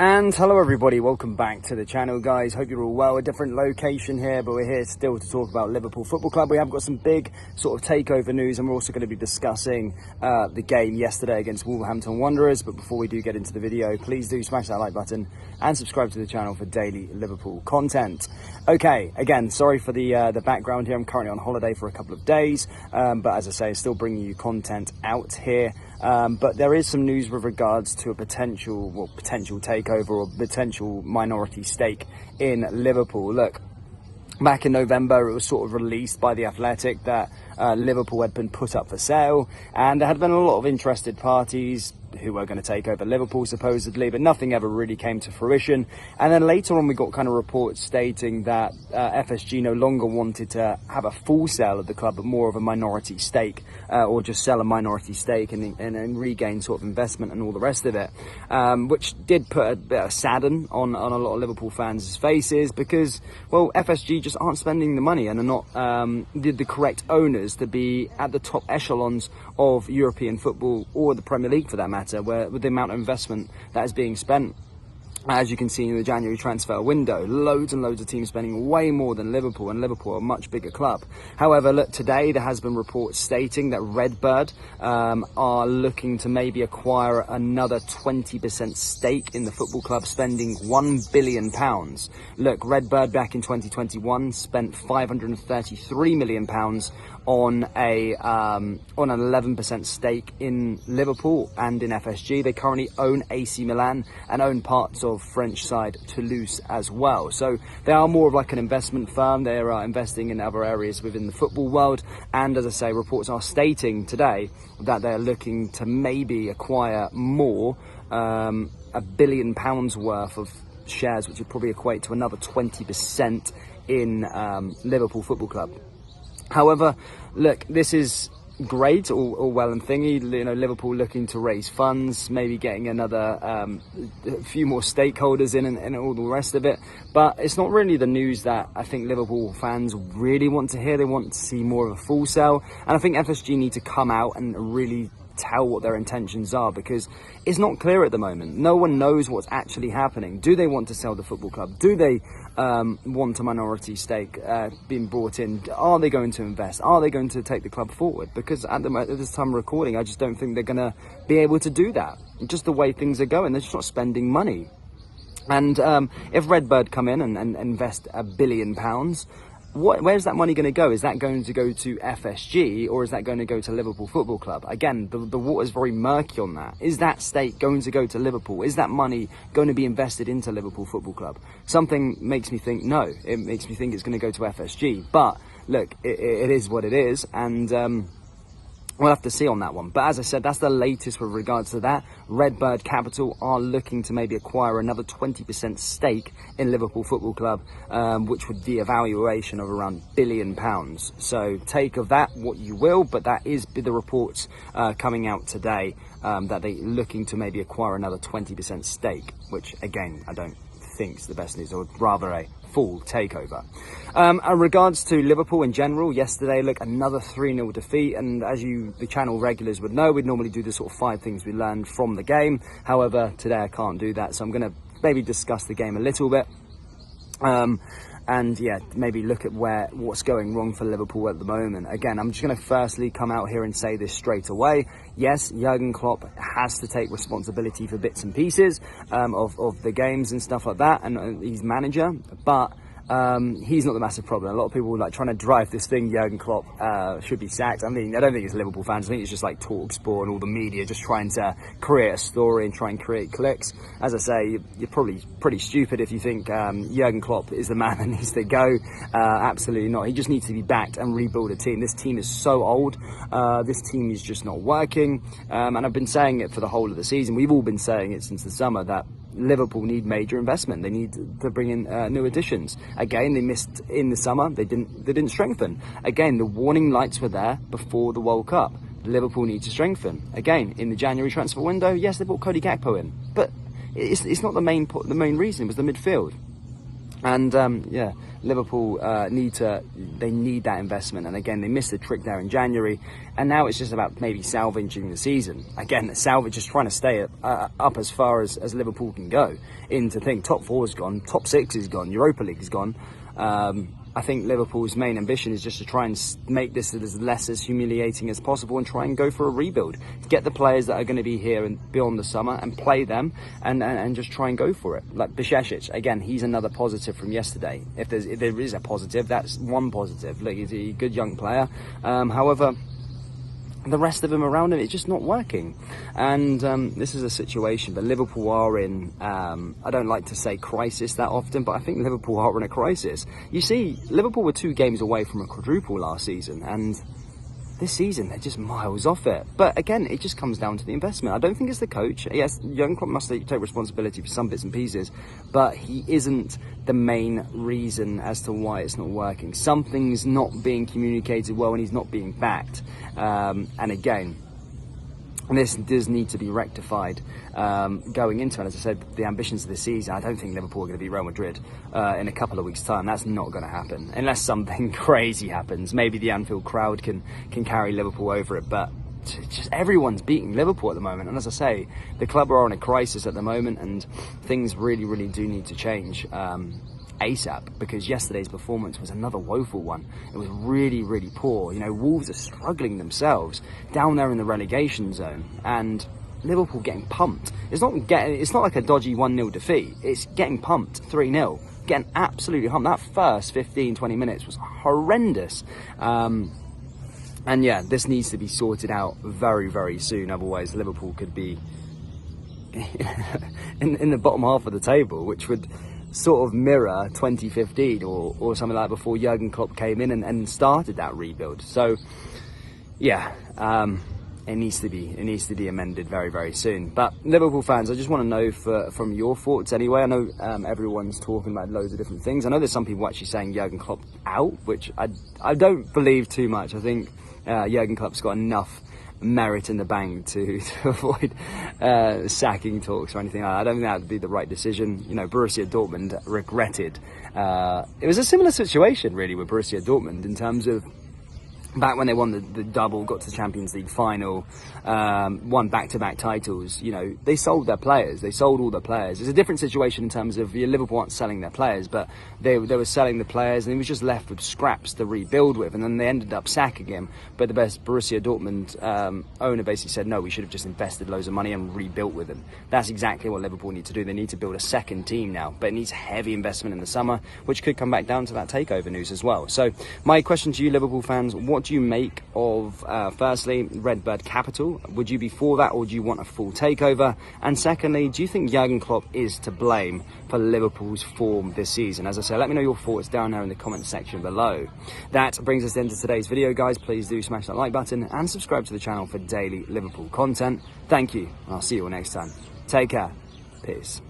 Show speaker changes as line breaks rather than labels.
And hello everybody, welcome back to the channel guys. Hope you're all well. A different location here, but we're here still to talk about Liverpool Football Club. We have got some big sort of takeover news, and we're also going to be discussing the game yesterday against Wolverhampton Wanderers. But before we do get into the video, please do smash that like button and subscribe to the channel for daily Liverpool content. Okay, again, sorry for the background here. I'm currently on holiday for a couple of days, but as I say, still bringing you content out here. But there is some news with regards to a potential takeover or potential minority stake in Liverpool. Look, back in November, it was sort of released by The Athletic that Liverpool had been put up for sale, and there had been a lot of interested parties who were going to take over Liverpool supposedly, but nothing ever really came to fruition. And then later on we got kind of reports stating that FSG no longer wanted to have a full sale of the club, but more of a minority stake, or just sell a minority stake and regain sort of investment and all the rest of it, which did put a bit of sadden on a lot of Liverpool fans' faces, because, well, FSG just aren't spending the money and are not the correct owners to be at the top echelons of European football, or the Premier League for that matter, where with the amount of investment that is being spent. As you can see in the January transfer window, loads and loads of teams spending way more than Liverpool, and Liverpool are a much bigger club. However, look, today there has been reports stating that Redbird are looking to maybe acquire another 20% stake in the football club, spending £1 billion. Look, Redbird back in 2021 spent £533 million on an 11% stake in Liverpool and in FSG. They currently own AC Milan and own parts of French side Toulouse as well. So they are more of like an investment firm. They are investing in other areas within the football world. And as I say, reports are stating today that they're looking to maybe acquire more, £1 billion worth of shares, which would probably equate to another 20% in Liverpool Football Club. However, look, this is great, all well and thingy. You know, Liverpool looking to raise funds, maybe getting another a few more stakeholders in, and all the rest of it. But it's not really the news that I think Liverpool fans really want to hear. They want to see more of a full sale, and I think FSG need to come out and really tell what their intentions are, because it's not clear at the moment. No one knows what's actually happening. Do they want to sell the football club? Do they want a minority stake being brought in? Are they going to invest? Are they going to take the club forward? Because at this time of recording, I just don't think they're going to be able to do that. Just the way things are going, they're just not spending money. And if Redbird come in and invest £1 billion, where's that money going to go? Is that going to go to FSG, or is that going to go to Liverpool Football Club? Again, the water's very murky on that. Is that stake going to go to Liverpool? Is that money going to be invested into Liverpool Football Club? Something makes me think no. It makes me think it's going to go to FSG. But look, it is what it is, and we'll have to see on that one. But as I said, that's the latest with regards to that. Redbird Capital are looking to maybe acquire another 20% stake in Liverpool Football Club, which would be a valuation of around £1 billion. So take of that what you will, but that is the reports coming out today, that they're looking to maybe acquire another 20% stake, which again, I don't think is the best news, or rather a full takeover. In regards to Liverpool in general, yesterday, look, another 3-0 defeat, and as the channel regulars would know, we'd normally do the sort of 5 things we learned from the game. However, today I can't do that, so I'm going to maybe discuss the game a little bit. And yeah, maybe look at what's going wrong for Liverpool at the moment. Again, I'm just going to firstly come out here and say this straight away. Yes, Jurgen Klopp has to take responsibility for bits and pieces of the games and stuff like that, and he's manager, but he's not the massive problem. A lot of people like trying to drive this thing, Jurgen Klopp should be sacked. I mean, I don't think it's Liverpool fans. I think it's just like TalkSport and all the media just trying to create a story and try and create clicks. As I say, you're probably pretty stupid if you think Jurgen Klopp is the man that needs to go. Absolutely not. He just needs to be backed and rebuild a team. This team is so old. This team is just not working. And I've been saying it for the whole of the season. We've all been saying it since the summer that Liverpool need major investment. They need to bring in new additions. Again, they missed in the summer. They didn't strengthen. Again, the warning lights were there before the World Cup. Liverpool need to strengthen. Again, in the January transfer window, yes, they brought Cody Gakpo in, but it's not the main reason. It was the midfield. And yeah, Liverpool need that investment. And again, they missed the trick there in January, and now it's just about maybe salvaging the season. Again, just trying to stay up as far as Liverpool can go. Top 4 is gone, top 6 is gone, Europa League is gone. I think Liverpool's main ambition is just to try and make this as less as humiliating as possible and try and go for a rebuild. Get the players that are going to be here and beyond the summer and play them and just try and go for it. Like Bajcetic, again, he's another positive from yesterday. If there is a positive, that's one positive. Look, he's a good young player. However, the rest of them around him, it's just not working. And this is a situation that Liverpool are in. I don't like to say crisis that often, but I think Liverpool are in a crisis. You see, Liverpool were 2 games away from a quadruple last season, and this season they're just miles off it. But again, it just comes down to the investment. I don't think it's the coach. Yes, Jurgen Klopp must take responsibility for some bits and pieces, but he isn't the main reason as to why it's not working. Something's not being communicated well, and he's not being backed. And again, this does need to be rectified going into it. As I said, the ambitions of this season, I don't think Liverpool are going to beat Real Madrid in a couple of weeks' time. That's not going to happen unless something crazy happens. Maybe the Anfield crowd can carry Liverpool over it, but just everyone's beating Liverpool at the moment. And as I say, the club are on a crisis at the moment, and things really, really do need to change ASAP, because yesterday's performance was another woeful one. It was really, really poor. You know, Wolves are struggling themselves down there in the relegation zone, and Liverpool getting pumped. It's not like a dodgy 1-0 defeat. It's getting pumped 3-0, getting absolutely pumped. That first 15-20 minutes was horrendous. And yeah, this needs to be sorted out very, very soon. Otherwise, Liverpool could be in the bottom half of the table, which would sort of mirror 2015 or something like that, before Jurgen Klopp came in and started that rebuild. So yeah, it needs to be amended very, very soon. But Liverpool fans, I just want to know from your thoughts anyway. I know everyone's talking about loads of different things. I know there's some people actually saying Jurgen Klopp out, which I don't believe too much. I think Jurgen Klopp's got enough merit in the bank to avoid sacking talks or anything like that. I don't think that would be the right decision. You know, Borussia Dortmund regretted. It was a similar situation really with Borussia Dortmund in terms of back when they won the double, got to the Champions League final, won back-to-back titles. You know, they sold their players. They sold all their players. It's a different situation in terms of Liverpool aren't selling their players, but they were selling the players, and he was just left with scraps to rebuild with. And then they ended up sacking him. But the best Borussia Dortmund owner basically said, no, we should have just invested loads of money and rebuilt with him. That's exactly what Liverpool need to do. They need to build a second team now, but it needs heavy investment in the summer, which could come back down to that takeover news as well. So my question to you, Liverpool fans, what do you make of, firstly, Redbird Capital? Would you be for that, or do you want a full takeover? And secondly, do you think Jurgen Klopp is to blame for Liverpool's form this season? As I say, let me know your thoughts down there in the comment section below. That brings us into today's video, guys. Please do smash that like button and subscribe to the channel for daily Liverpool content. Thank you, and I'll see you all next time. Take care. Peace.